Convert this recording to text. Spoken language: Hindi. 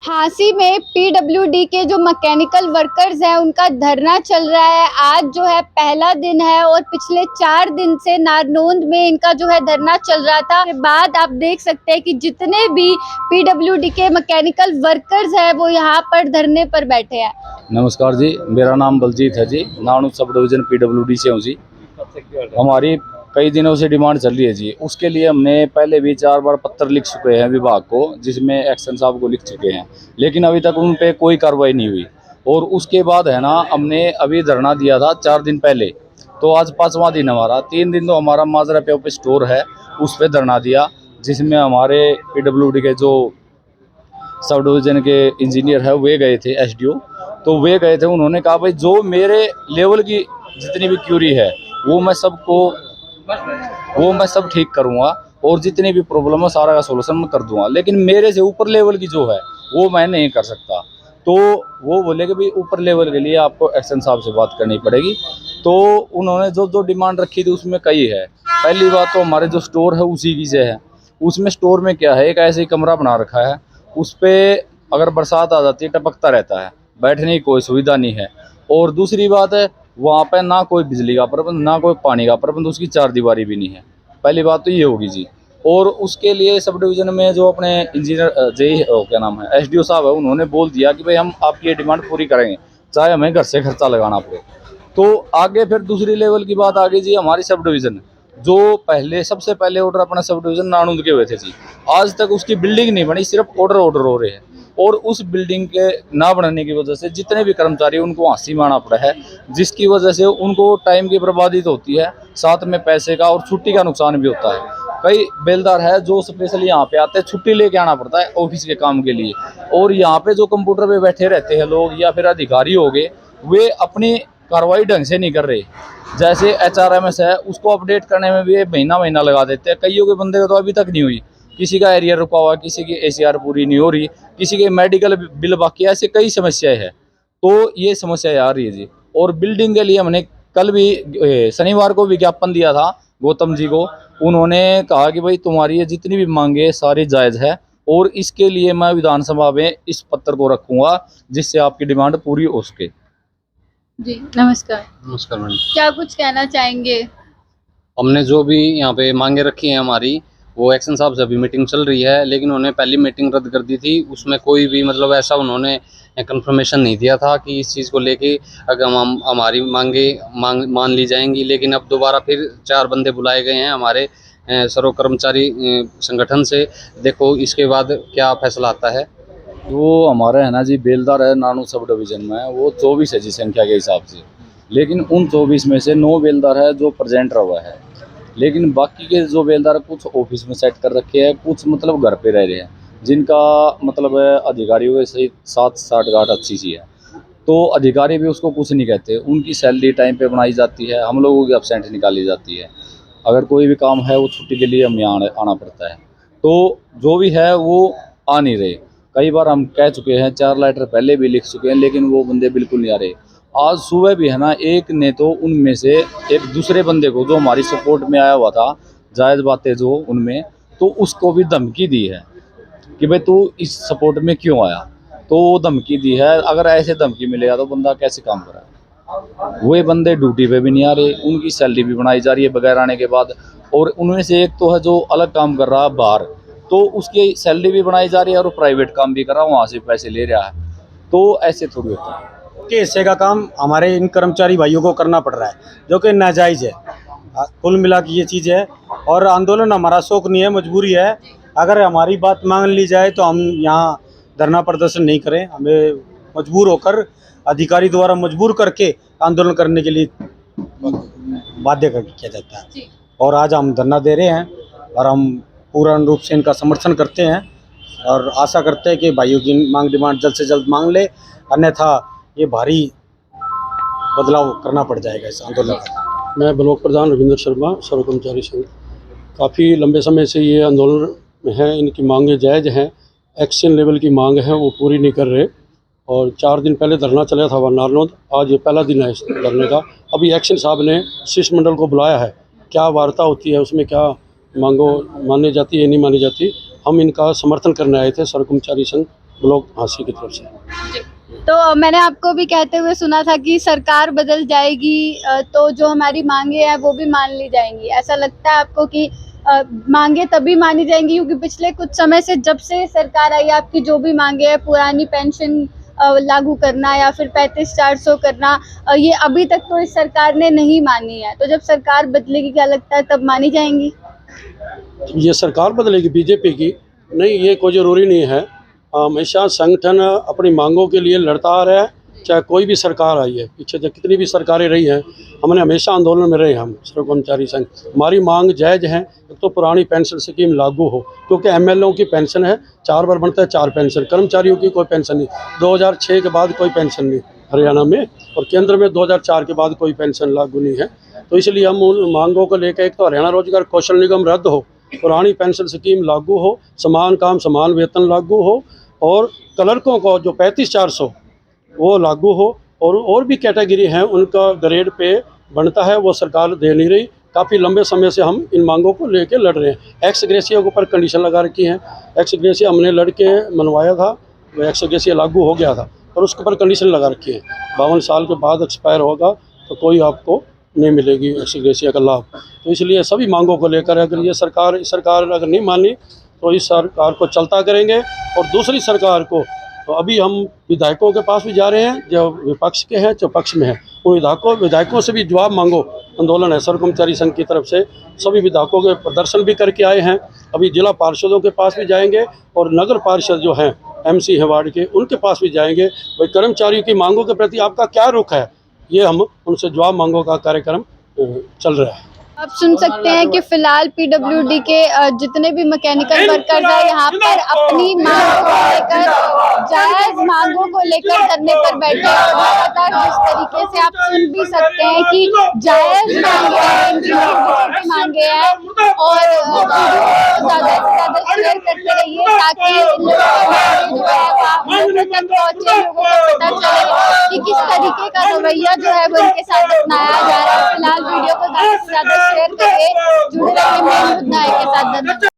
झांसी में पीडब्ल्यूडी के जो मैकेनिकल वर्कर्स हैं उनका धरना चल रहा है। आज जो है पहला दिन है और पिछले 4 दिन से नारनौंद में इनका जो है धरना चल रहा था। के बाद आप देख सकते हैं कि जितने भी पीडब्ल्यूडी के मैकेनिकल वर्कर्स हैं वो यहाँ पर धरने पर बैठे हैं। नमस्कार जी, मेरा नाम बलजीत है जी। नानू सब डिवीजन पीडब्ल्यूडी से हूँ जी। हमारी कई दिनों से डिमांड चल रही है जी। उसके लिए हमने पहले भी 4 बार पत्र लिख चुके हैं विभाग को, जिसमें एक्शन साहब को लिख चुके हैं, लेकिन अभी तक उन पे कोई कार्रवाई नहीं हुई। और उसके बाद है ना, हमने अभी धरना दिया था 4 दिन पहले, तो आज 5वां दिन हमारा। 3 दिन तो हमारा माजरा पे स्टोर है, उस पर धरना दिया, जिसमें हमारे पीडब्ल्यूडी के जो सब डिवीजन के इंजीनियर है वे गए थे, एसडीओ। तो वे गए थे, उन्होंने कहा भाई जो मेरे लेवल की जितनी भी क्यूरी है वो मैं सब ठीक करूंगा, और जितनी भी प्रॉब्लम है सारा का सोल्यूशन मैं कर दूंगा, लेकिन मेरे से ऊपर लेवल की जो है वो मैं नहीं कर सकता। तो वो बोले कि भाई ऊपर लेवल के लिए आपको एक्शन साहब से बात करनी पड़ेगी। तो उन्होंने जो जो डिमांड रखी थी उसमें कई है। पहली बात तो हमारे जो स्टोर है उसी की से है। उसमें स्टोर में क्या है, एक ऐसे ही कमरा बना रखा है, उस पर अगर बरसात आ जाती है टपकता रहता है, बैठने की कोई सुविधा नहीं है। और दूसरी बात है, वहाँ पे ना कोई बिजली का प्रबंध, ना कोई पानी का प्रबंध, उसकी 4 दीवारी भी नहीं है। पहली बात तो ये होगी जी। और उसके लिए सब डिवीजन में जो अपने इंजीनियर जेई क्या नाम है, एसडीओ साहब है, उन्होंने बोल दिया कि भाई हम आपकी ये डिमांड पूरी करेंगे, चाहे हमें घर से खर्चा लगाना पड़े। तो आगे फिर दूसरी लेवल की बात आ गई जी। हमारी सब डिवीजन जो पहले सबसे पहले ऑर्डर अपना सब डिवीजन नानूद के हुए थे जी, आज तक उसकी बिल्डिंग नहीं बनी, सिर्फ ऑर्डर हो रहे हैं। और उस बिल्डिंग के ना बनने की वजह से जितने भी कर्मचारी उनको हांसी मारना पड़ा है, जिसकी वजह से उनको टाइम की बर्बादी तो होती है, साथ में पैसे का और छुट्टी का नुकसान भी होता है। कई बेलदार है जो स्पेशली यहाँ पे आते हैं, छुट्टी लेके आना पड़ता है ऑफिस के काम के लिए। और यहाँ पे जो कंप्यूटर पे बैठे रहते हैं लोग या फिर अधिकारी हो गए, वे अपनी कार्रवाई ढंग से नहीं कर रहे। जैसे एचआरएमएस है, उसको अपडेट करने में भी महीना महीना लगा देते हैं। कईयों के बंदे को तो अभी तक नहीं हुई, किसी का एरियर रुका हुआ, किसी की एसीआर पूरी नहीं हो रही, किसी के मेडिकल बिल बाकी, ऐसे कई समस्याएं हैं। तो ये समस्याएं आ रही है जी। और बिल्डिंग के लिए हमने कल भी शनिवार को विज्ञापन दिया था गौतम जी को। उन्होंने कहा कि भाई तुम्हारी ये जितनी भी मांगे सारी जायज़ है, और इसके लिए मैं विधानसभा में इस पत्र को रखूंगा जिससे आपकी डिमांड पूरी हो सके। जी नमस्कार। नमस्कार मैडम। क्या कुछ कहना चाहेंगे? हमने जो भी यहाँ पे मांगे रखी हैं हमारी, वो एक्शन साहब से अभी मीटिंग चल रही है, लेकिन उन्होंने पहली मीटिंग रद्द कर दी थी। उसमें कोई भी मतलब ऐसा उन्होंने कंफर्मेशन नहीं दिया था कि इस चीज़ को लेके अगर हम हमारी मांगे मान ली जाएंगी। लेकिन अब दोबारा फिर 4 बंदे बुलाए गए हैं हमारे सर्व कर्मचारी संगठन से। देखो इसके बाद क्या फैसला आता है। जो हमारा है ना जी, बेलदार है नानू सब डिवीजन में, वो 24 है जी संख्या के हिसाब से। लेकिन उन 24 में से 9 बेलदार है जो प्रेजेंट रहा है, लेकिन बाकी के जो बेलदार कुछ ऑफिस में सेट कर रखे हैं, कुछ मतलब घर पे रह रहे हैं, जिनका मतलब है अधिकारियों के सही 7-8 अच्छी सी है। तो अधिकारी भी उसको कुछ नहीं कहते, उनकी सैलरी टाइम पे बनाई जाती है, हम लोगों की एब्सेंट निकाली जाती है। अगर कोई भी काम है वो छुट्टी के लिए हमें आना पड़ता है। तो जो भी है वो आ नहीं रहे। कई बार हम कह चुके हैं, 4 लेटर पहले भी लिख चुके हैं, लेकिन वो बंदे बिल्कुल नहीं आ रहे। आज सुबह भी है ना, एक ने तो उनमें से एक दूसरे बंदे को जो हमारी सपोर्ट में आया हुआ था, जायज़ बातें जो उनमें, तो उसको भी धमकी दी है कि भाई तू इस सपोर्ट में क्यों आया। तो वो धमकी दी है। अगर ऐसे धमकी मिलेगा तो बंदा कैसे काम करेगा। वो बंदे ड्यूटी पे भी नहीं आ रहे, उनकी सैलरी भी बनाई जा रही है बगैर आने के बाद। और उनमें से एक तो है जो अलग काम कर रहा है बाहर, तो उसकी सैलरी भी बनाई जा रही है और प्राइवेट काम भी कर रहा है, वहाँ से पैसे ले रहा है। तो ऐसे थोड़ी होता है के हिस्से का काम हमारे इन कर्मचारी भाइयों को करना पड़ रहा है, जो कि नाजायज़ है। कुल मिला के ये चीज़ है। और आंदोलन हमारा शौक नहीं है, मजबूरी है। अगर हमारी बात मान ली जाए तो हम यहाँ धरना प्रदर्शन नहीं करें। हमें मजबूर होकर अधिकारी द्वारा मजबूर करके आंदोलन करने के लिए बाध्य किया जाता है। और आज हम धरना दे रहे हैं और हम पूर्ण रूप से इनका समर्थन करते हैं और आशा करते हैं कि भाइयों की मांग डिमांड जल्द से जल्द मांग ले, अन्यथा ये भारी बदलाव करना पड़ जाएगा इस आंदोलन का। मैं ब्लॉक प्रधान रविंद्र शर्मा, सर्व कर्मचारी संघ। काफ़ी लंबे समय से ये आंदोलन में है, इनकी मांगें जायज़ हैं, एक्शन लेवल की मांग है, वो पूरी नहीं कर रहे। और 4 दिन पहले धरना चला था नारनौंद, आज ये पहला दिन है इस धरने का। अभी एक्शन साहब ने शिष्टमंडल को बुलाया है, क्या वार्ता होती है, उसमें क्या मांगो मानी जाती है नहीं मानी जाती। हम इनका समर्थन करने आए थे सर्व कर्मचारी संघ ब्लॉक हांसी की तरफ से। तो मैंने आपको भी कहते हुए सुना था कि सरकार बदल जाएगी तो जो हमारी मांगे हैं वो भी मान ली जाएंगी। ऐसा लगता है आपको कि मांगे तभी मानी जाएंगी क्योंकि पिछले कुछ समय से जब से सरकार आई आपकी जो भी मांगे हैं, पुरानी पेंशन लागू करना या फिर 35-400 करना, ये अभी तक तो इस सरकार ने नहीं मानी है। तो जब सरकार बदलेगी क्या लगता है तब मानी जाएंगी? ये सरकार बदलेगी बीजेपी की? नहीं, ये कोई ज़रूरी नहीं है। हमेशा संगठन अपनी मांगों के लिए लड़ता आ रहा है, चाहे कोई भी सरकार आई है। पीछे जो कितनी भी सरकारें रही हैं, हमने हमेशा आंदोलन में रहे। हम सर्व कर्मचारी संघ, हमारी मांग जायज़ है। एक तो पुरानी पेंशन स्कीम लागू हो, क्योंकि एमएलओ की पेंशन है 4 बार बनता है 4 पेंशन, कर्मचारियों की कोई पेंशन नहीं। 2006 के बाद कोई पेंशन नहीं हरियाणा में, और केंद्र में 2004 के बाद कोई पेंशन लागू नहीं है। तो इसलिए हम उन मांगों को लेकर, एक तो हरियाणा रोजगार कौशल निगम रद्द हो, पुरानी पेंशन स्कीम लागू हो, समान काम समान वेतन लागू हो, और क्लर्कों को जो 35-400 वो लागू हो, और भी कैटेगरी हैं उनका ग्रेड पे बनता है वो सरकार दे नहीं रही। काफ़ी लंबे समय से हम इन मांगों को लेके लड़ रहे हैं। एक्स ग्रेशिया के ऊपर कंडीशन लगा रखी है। एक्स ग्रेशिया हमने लड़ के मनवाया था, वो एक्स ग्रेशिया लागू हो गया था, और उसके ऊपर कंडीशन लगा रखी है 52 साल के बाद एक्सपायर होगा तो कोई आपको नहीं मिलेगी एक्स ग्रेशिया का लाभ। तो इसलिए सभी मांगों को लेकर अगर ये सरकार अगर नहीं मानी तो इस सरकार को चलता करेंगे। और दूसरी सरकार को, तो अभी हम विधायकों के पास भी जा रहे हैं, जो विपक्ष के हैं जो पक्ष में हैं, उन विधायकों से भी जवाब मांगो। आंदोलन है सर्व कर्मचारी संघ की तरफ से, सभी विधायकों के प्रदर्शन भी करके आए हैं। अभी जिला पार्षदों के पास भी जाएंगे, और नगर पार्षद जो हैं MC है वार्ड के, उनके पास भी जाएंगे। भाई कर्मचारियों की मांगों के प्रति आपका क्या रुख है, ये हम उनसे जवाब मांगों का कार्यक्रम चल रहा है। आप सुन सकते हैं कि फिलहाल PWD के जितने भी मैकेनिकल वर्कर्स हैं यहाँ पर अपनी मांगों को लेकर, जायज मांगों को लेकर धरने पर बैठे हैं। और लगातार जिस तरीके से आप सुन भी सकते हैं कि जायज मांगे हैं, इनकी छोटी मांगे हैं, और वीडियो को ज़्यादा से ज़्यादा शेयर करते रहिए ताकि लोगों की मांगे जो है वह हम तक पहुँचे, लोगों को पता चले कि किस तरीके का रवैया जो है वो इनके साथ अपनाया जा रहा है। फिलहाल वीडियो को ज़्यादा से ज़्यादा शेयर करके जुड़े रहिए मेन मुद्दा के साथ।